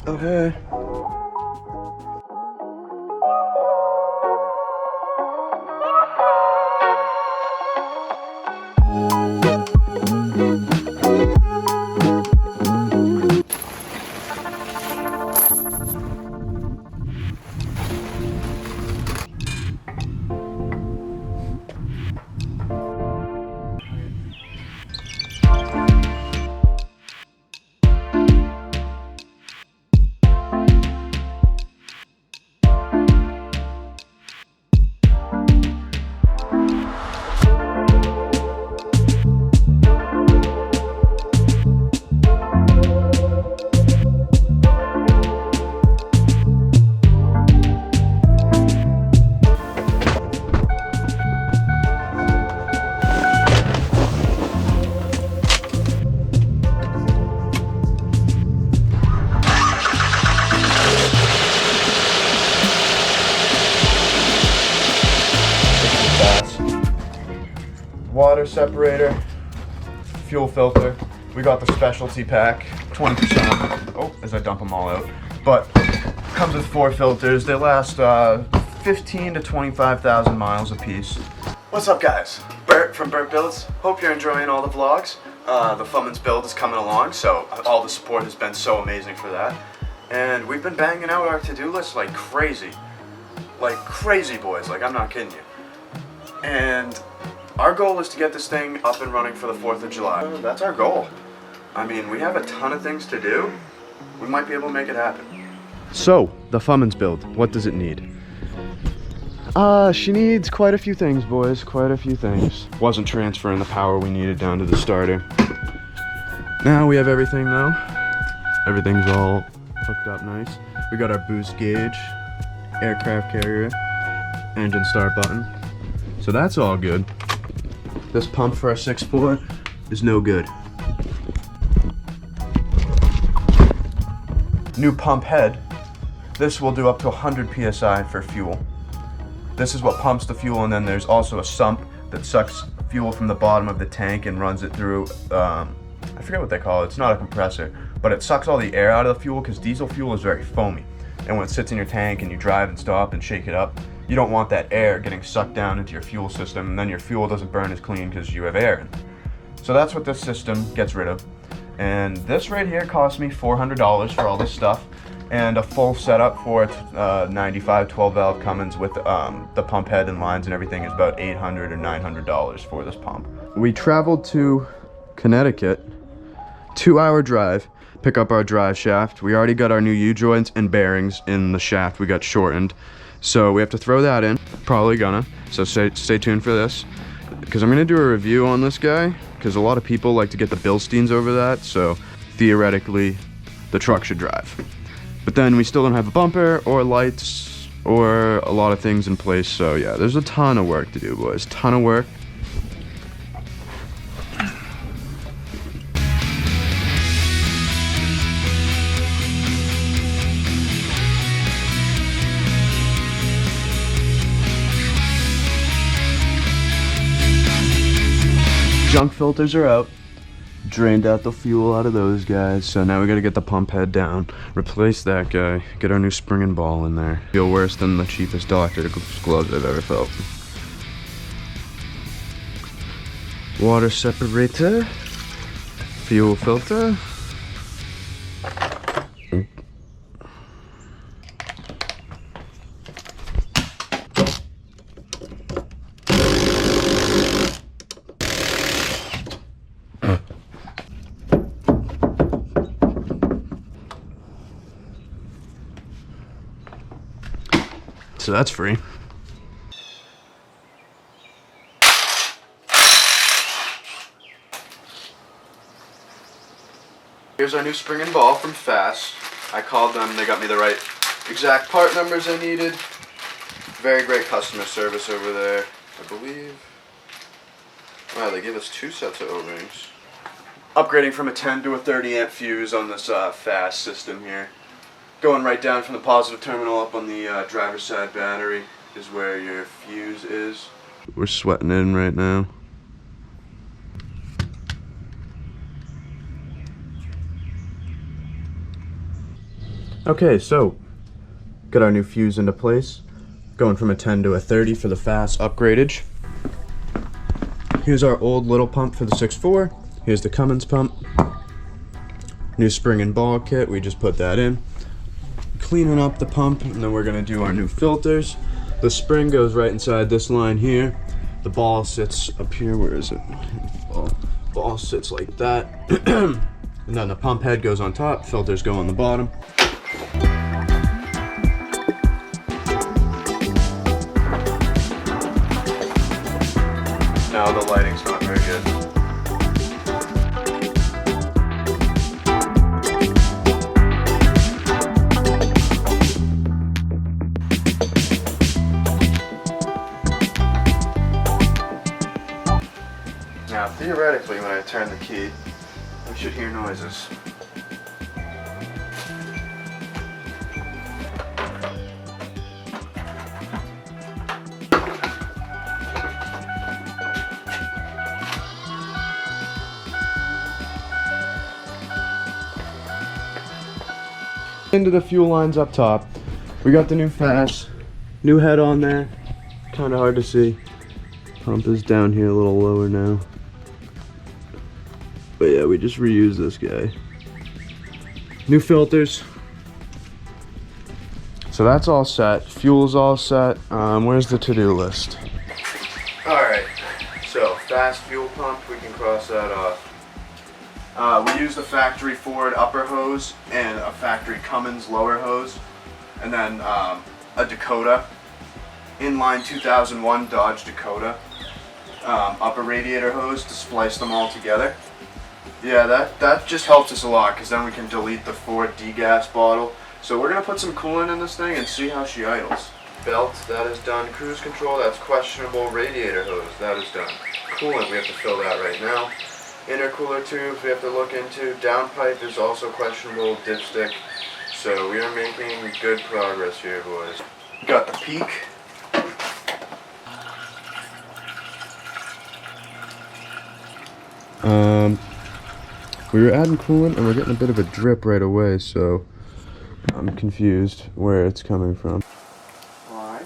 Okay. Water separator, fuel filter. We got the specialty pack, 20% off. Oh, as I dump them all out. But comes with 4 filters. They last 15 to 25,000 miles a piece. What's up, guys? Bert from Bert Builds. Hope you're enjoying all the vlogs. The FUMMINS build is coming along, so all the support has been so amazing for that. And we've been banging out our to-do list like crazy. Like crazy, boys. Like, I'm not kidding you. And our goal is to get this thing up and running for the 4th of July. That's our goal. I mean, we have a ton of things to do. We might be able to make it happen. So, the FUMMINS build, what does it need? She needs quite a few things, boys, quite a few things. Wasn't transferring the power we needed down to the starter. Now we have everything though. Everything's all hooked up nice. We got our boost gauge, aircraft carrier, engine start button. So that's all good. This pump for our 6.4 is no good. New pump head. This will do up to 100 psi for fuel. This is what pumps the fuel, and then there's also a sump that sucks fuel from the bottom of the tank and runs it through, I forget what they call it, it's not a compressor, but it sucks all the air out of the fuel because diesel fuel is very foamy. And when it sits in your tank and you drive and stop and shake it up, you don't want that air getting sucked down into your fuel system, and then your fuel doesn't burn as clean because you have air in it. So that's what this system gets rid of. And this right here cost me $400 for all this stuff, and a full setup for 95 12 valve Cummins with the pump head and lines and everything is about $800 or $900 for this pump. We traveled to Connecticut, 2-hour drive, pick up our drive shaft. We already got our new U-joints and bearings in the shaft. We got shortened. So we have to throw that in, probably gonna. So stay tuned for this, because I'm gonna do a review on this guy, because a lot of people like to get the Bilsteins over that, so theoretically the truck should drive. But then we still don't have a bumper or lights or a lot of things in place, so yeah, there's a ton of work to do, boys, ton of work. Junk filters are out. Drained out the fuel out of those guys. So now we gotta get the pump head down, replace that guy, get our new spring and ball in there. Feel worse than the cheapest doctor's gloves I've ever felt. Water separator. Fuel filter. So that's free. Here's our new spring and ball from FASS. I called them, they got me the right exact part numbers I needed. Very great customer service over there, I believe. Wow, they gave us 2 sets of O-rings. Upgrading from a 10 to a 30 amp fuse on this FASS system here. Going right down from the positive terminal up on the driver's side battery is where your fuse is. We're sweating in right now. Okay, so got our new fuse into place. Going from a 10 to a 30 for the FASS upgradage. Here's our old little pump for the 6.4. Here's the Cummins pump. New spring and ball kit, we just put that in. Cleaning up the pump, and then we're gonna do our new filters. The spring goes right inside this line here. The ball sits up here, where is it? Ball sits like that. And then the pump head goes on top, filters go on the bottom. Now the lighting's not very good. Now, theoretically, when I turn the key, we should hear noises. Into the fuel lines up top. We got the new FASS, new head on there. Kind of hard to see. Pump is down here a little lower now. But yeah, we just reused this guy. New filters. So that's all set. Fuel's all set. Where's the to-do list? Alright, so FASS fuel pump, we can cross that off. We use the factory Ford upper hose and a factory Cummins lower hose. And then a Dakota. Inline 2001 Dodge Dakota. Upper radiator hose to splice them all together. Yeah, that just helps us a lot because then we can delete the Ford degas bottle. So we're going to put some coolant in this thing and see how she idles. Belt, that is done. Cruise control, that's questionable. Radiator hose, that is done. Coolant, we have to fill that right now. Intercooler tubes we have to look into. Downpipe is also questionable. Dipstick. So we are making good progress here, boys. Got the peak. We were adding coolant and we're getting a bit of a drip right away, so I'm confused where it's coming from. Why?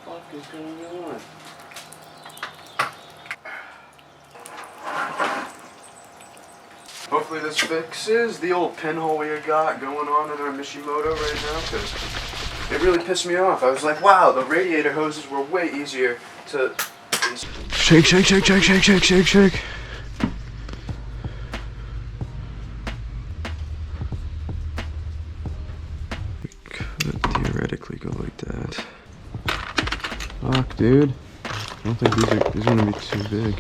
What the fuck is going on? Hopefully this fixes the old pinhole we got going on in our Mishimoto right now, because it really pissed me off. I was like, wow, the radiator hoses were way easier to... Shake, shake, shake, shake, shake, shake, shake, shake. It could theoretically go like that. Fuck, dude. I don't think these are gonna be too big.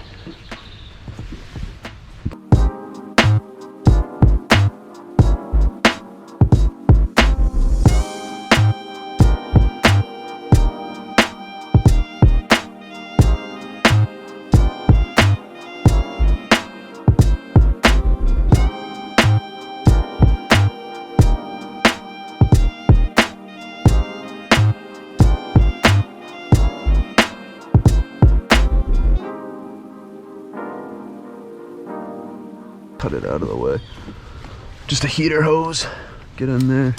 Cut it out of the way. Just a heater hose. Get in there.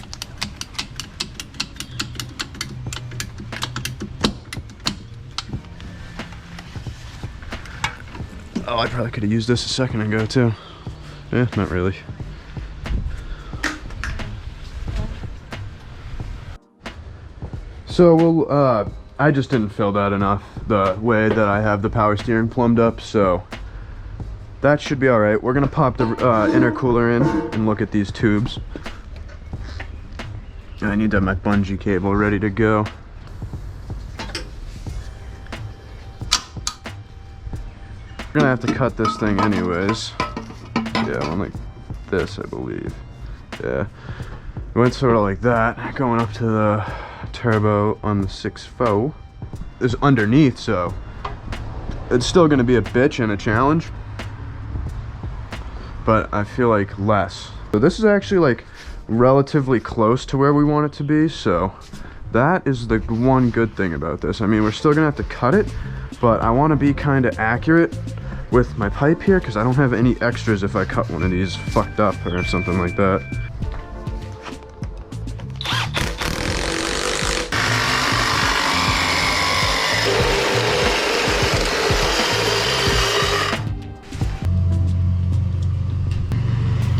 Oh, I probably could have used this a second ago too. Yeah, not really. So we'll, I just didn't fill that enough the way that I have the power steering plumbed up, so that should be alright. We're gonna pop the intercooler in and look at these tubes. And I need to have my bungee cable ready to go. We're gonna have to cut this thing anyways. Yeah, one like this, I believe. Yeah. It went sort of like that, going up to the turbo on the 6.4. It's underneath, so it's still gonna be a bitch and a challenge. But I feel like less. So this is actually like relatively close to where we want it to be, so that is the one good thing about this. I mean, we're still gonna have to cut it, but I want to be kind of accurate with my pipe here because I don't have any extras if I cut one of these fucked up or something like that.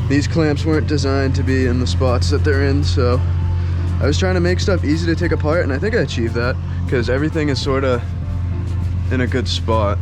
These clamps weren't designed to be in the spots that they're in, so I was trying to make stuff easy to take apart, and I think I achieved that because everything is sort of in a good spot.